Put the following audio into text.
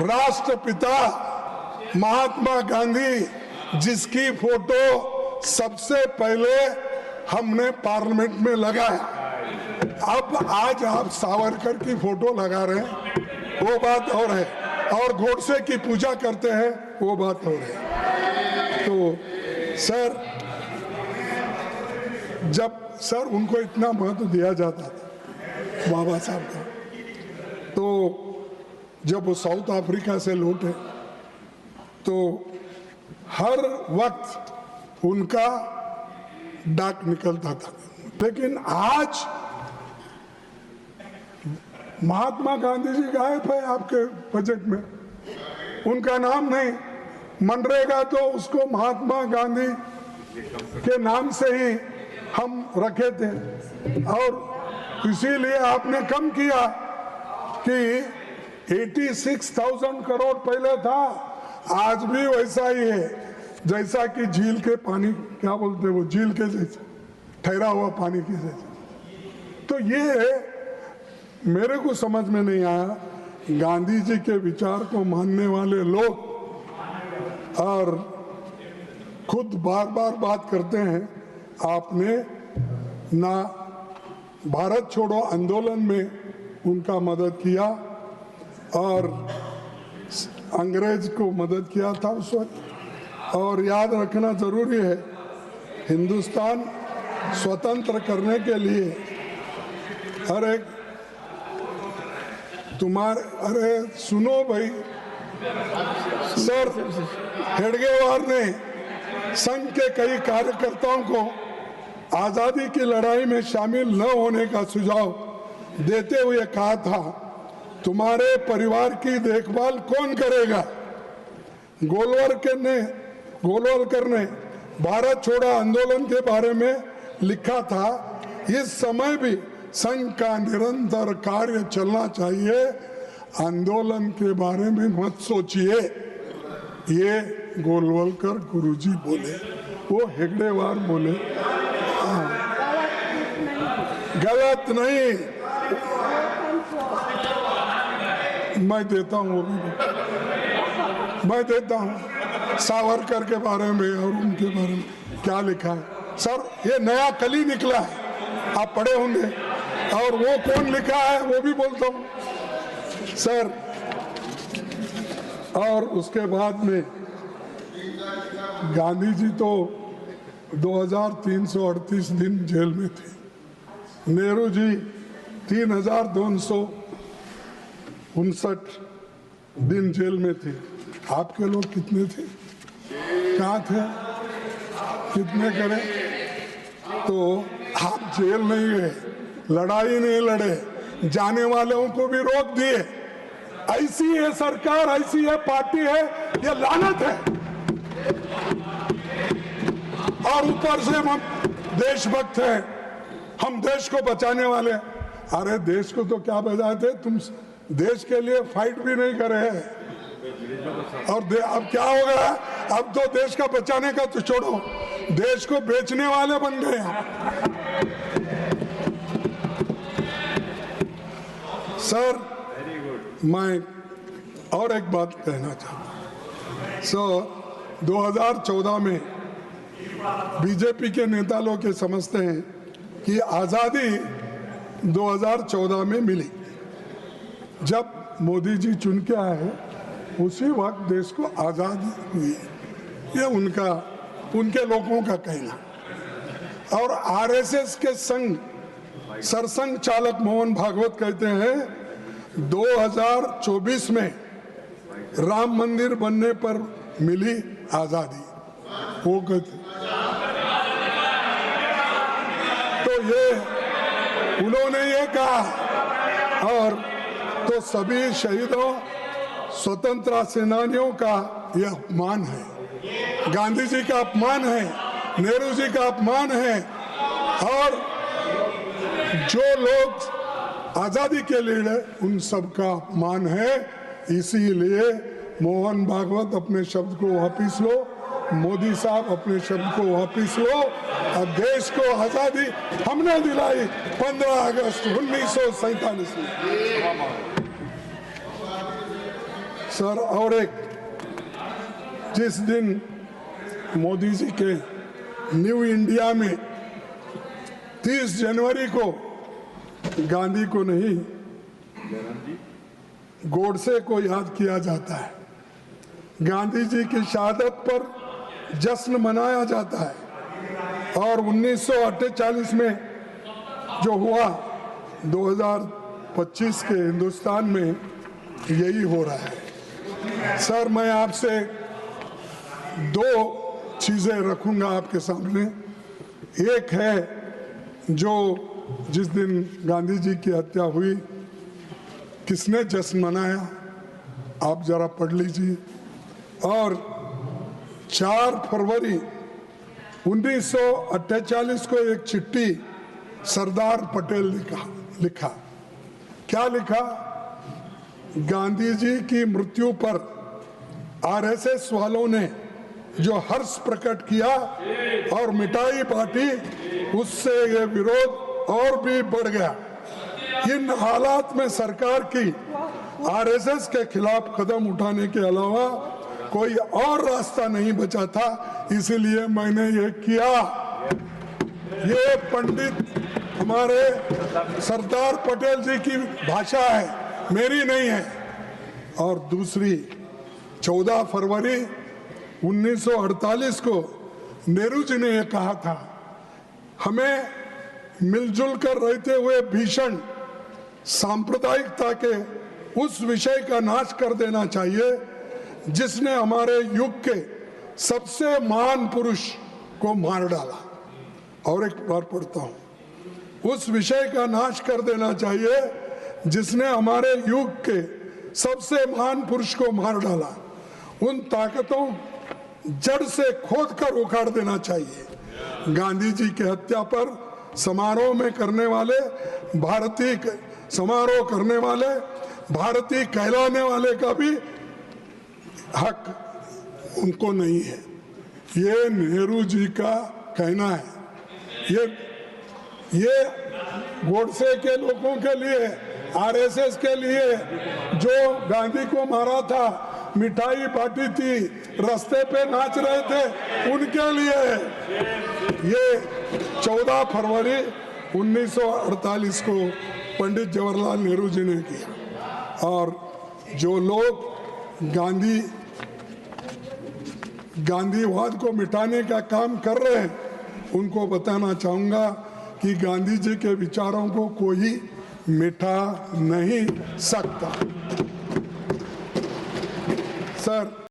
राष्ट्रपिता महात्मा गांधी जिसकी फोटो सबसे पहले हमने पार्लियामेंट में लगाया, अब आज आप सावरकर की फोटो लगा रहे हैं, वो बात और है, और गोडसे की पूजा करते हैं, वो बात और है। तो सर, जब सर उनको इतना महत्व दिया जाता था बाबा साहब का, तो जब वो साउथ अफ्रीका से लौटे तो हर वक्त उनका डाक निकलता था। लेकिन आज महात्मा गांधी जी गायब है आपके बजट में, उनका नाम नहीं। मनरेगा तो उसको महात्मा गांधी के नाम से ही हम रखे थे, और इसीलिए आपने कम किया कि 86,000 करोड़ पहले था, आज भी वैसा ही है जैसा कि झील के पानी, क्या बोलते हैं वो, झील के जैसे ठहरा हुआ पानी के जैसे। तो ये मेरे को समझ में नहीं आया, गांधी जी के विचार को मानने वाले लोग और खुद बार बार बात करते हैं, आपने ना भारत छोड़ो आंदोलन में उनका मदद किया और अंग्रेज को मदद किया था उस वक्त। और याद रखना जरूरी है, हिंदुस्तान स्वतंत्र करने के लिए अरे सुनो भाई, सर हेडगेवार ने संघ के कई कार्यकर्ताओं को आजादी की लड़ाई में शामिल न होने का सुझाव देते हुए कहा था, तुम्हारे परिवार की देखभाल कौन करेगा। गोलवलकर ने भारत छोड़ो आंदोलन के बारे में लिखा था, इस समय भी संघ का निरंतर कार्य चलना चाहिए, आंदोलन के बारे में मत सोचिए। ये गोलवलकर गुरुजी बोले, वो हेगड़ेवार बोले, गलत नहीं। मैं देता हूँ, वो भी मैं देता हूँ सावरकर के बारे में और उनके बारे में क्या लिखा है। सर ये नया कली निकला है, आप पढ़े होंगे, और वो कौन लिखा है वो भी बोलता हूँ सर। और उसके बाद में गांधी जी तो 2338 दिन जेल में थे, नेहरू जी 3259 दिन जेल में थे। आपके लोग कितने थे, कहाँ थे, कितने करें? तो आप जेल नहीं गए, लड़ाई नहीं लड़े, जाने वालों को भी रोक दिए। ऐसी है सरकार, ऐसी है पार्टी है, ये लानत है। और ऊपर से हम देशभक्त हैं, हम देश को बचाने वाले। अरे देश को तो क्या बचाए थे, तुम देश के लिए फाइट भी नहीं करे हैं। और अब क्या हो गया, अब तो देश का बचाने का तो छोड़ो, देश को बेचने वाले बन गए हैं। सर मैं और एक बात कहना चाहता हूँ। 2014 में बीजेपी के नेता लोग ये समझते हैं कि आज़ादी 2014 में मिली, जब मोदी जी चुन के आए उसी वक्त देश को आज़ादी हुई। ये उनके लोगों का कहना। और आरएसएस के सरसंघ चालक मोहन भागवत कहते हैं 2024 में राम मंदिर बनने पर मिली आज़ादी, वो कहते। तो ये उन्होंने ये कहा, और तो सभी शहीदों स्वतंत्रता सेनानियों का यह अपमान है, गांधी जी का अपमान है, नेहरू जी का अपमान है। और जो लोग आजादी के लिए लड़े उन सब का अपमान है। इसीलिए मोहन भागवत अपने शब्द को वापिस लो, मोदी साहब अपने शब्द को वापिस लो। और देश को आजादी हमने दिलाई 15 अगस्त 1947 में। सर, और एक, जिस दिन मोदी जी के न्यू इंडिया में 30 जनवरी को गांधी को नहीं गोडसे को याद किया जाता है, गांधी जी की शहादत पर जश्न मनाया जाता है। और 1948 में जो हुआ 2025 के हिंदुस्तान में यही हो रहा है। सर, मैं आपसे दो चीजें रखूंगा आपके सामने। एक है जो जिस दिन गांधी जी की हत्या हुई किसने जश्न मनाया, आप जरा पढ़ लीजिए। और 4 फरवरी 1948 को एक चिट्ठी सरदार पटेल लिखा। क्या लिखा? गांधी जी की मृत्यु पर आरएसएस वालों ने जो हर्ष प्रकट किया और मिठाई बांटी, उससे ये विरोध और भी बढ़ गया। इन हालात में सरकार की आरएसएस के खिलाफ कदम उठाने के अलावा कोई और रास्ता नहीं बचा था, इसीलिए मैंने ये किया। ये पंडित हमारे सरदार पटेल जी की भाषा है, मेरी नहीं है। और दूसरी, 14 फरवरी 1948 को नेहरू जी ने यह कहा था, हमें मिलजुल कर रहते हुए भीषण सांप्रदायिकता के उस विषय का नाश कर देना चाहिए जिसने हमारे युग के सबसे महान पुरुष को मार डाला। और एक बार पढ़ता हूं, उस विषय का नाश कर देना चाहिए जिसने हमारे युग के सबसे महान पुरुष को मार डाला। उन ताकतों जड़ से खोद कर उखाड़ देना चाहिए। गांधी जी की हत्या पर समारोह करने वाले भारतीय कहलाने वाले का भी हक उनको नहीं है। ये नेहरू जी का कहना है। ये गोडसे के लोगों के लिए, आरएसएस के लिए, जो गांधी को मारा था, मिठाई बांटी थी, रास्ते पे नाच रहे थे, उनके लिए। ये 14 फरवरी 1948 को पंडित जवाहरलाल नेहरू जी ने किया। और जो लोग गांधीवाद को मिटाने का काम कर रहे हैं, उनको बताना चाहूंगा कि गांधी जी के विचारों को कोई मिटा नहीं सकता। सर,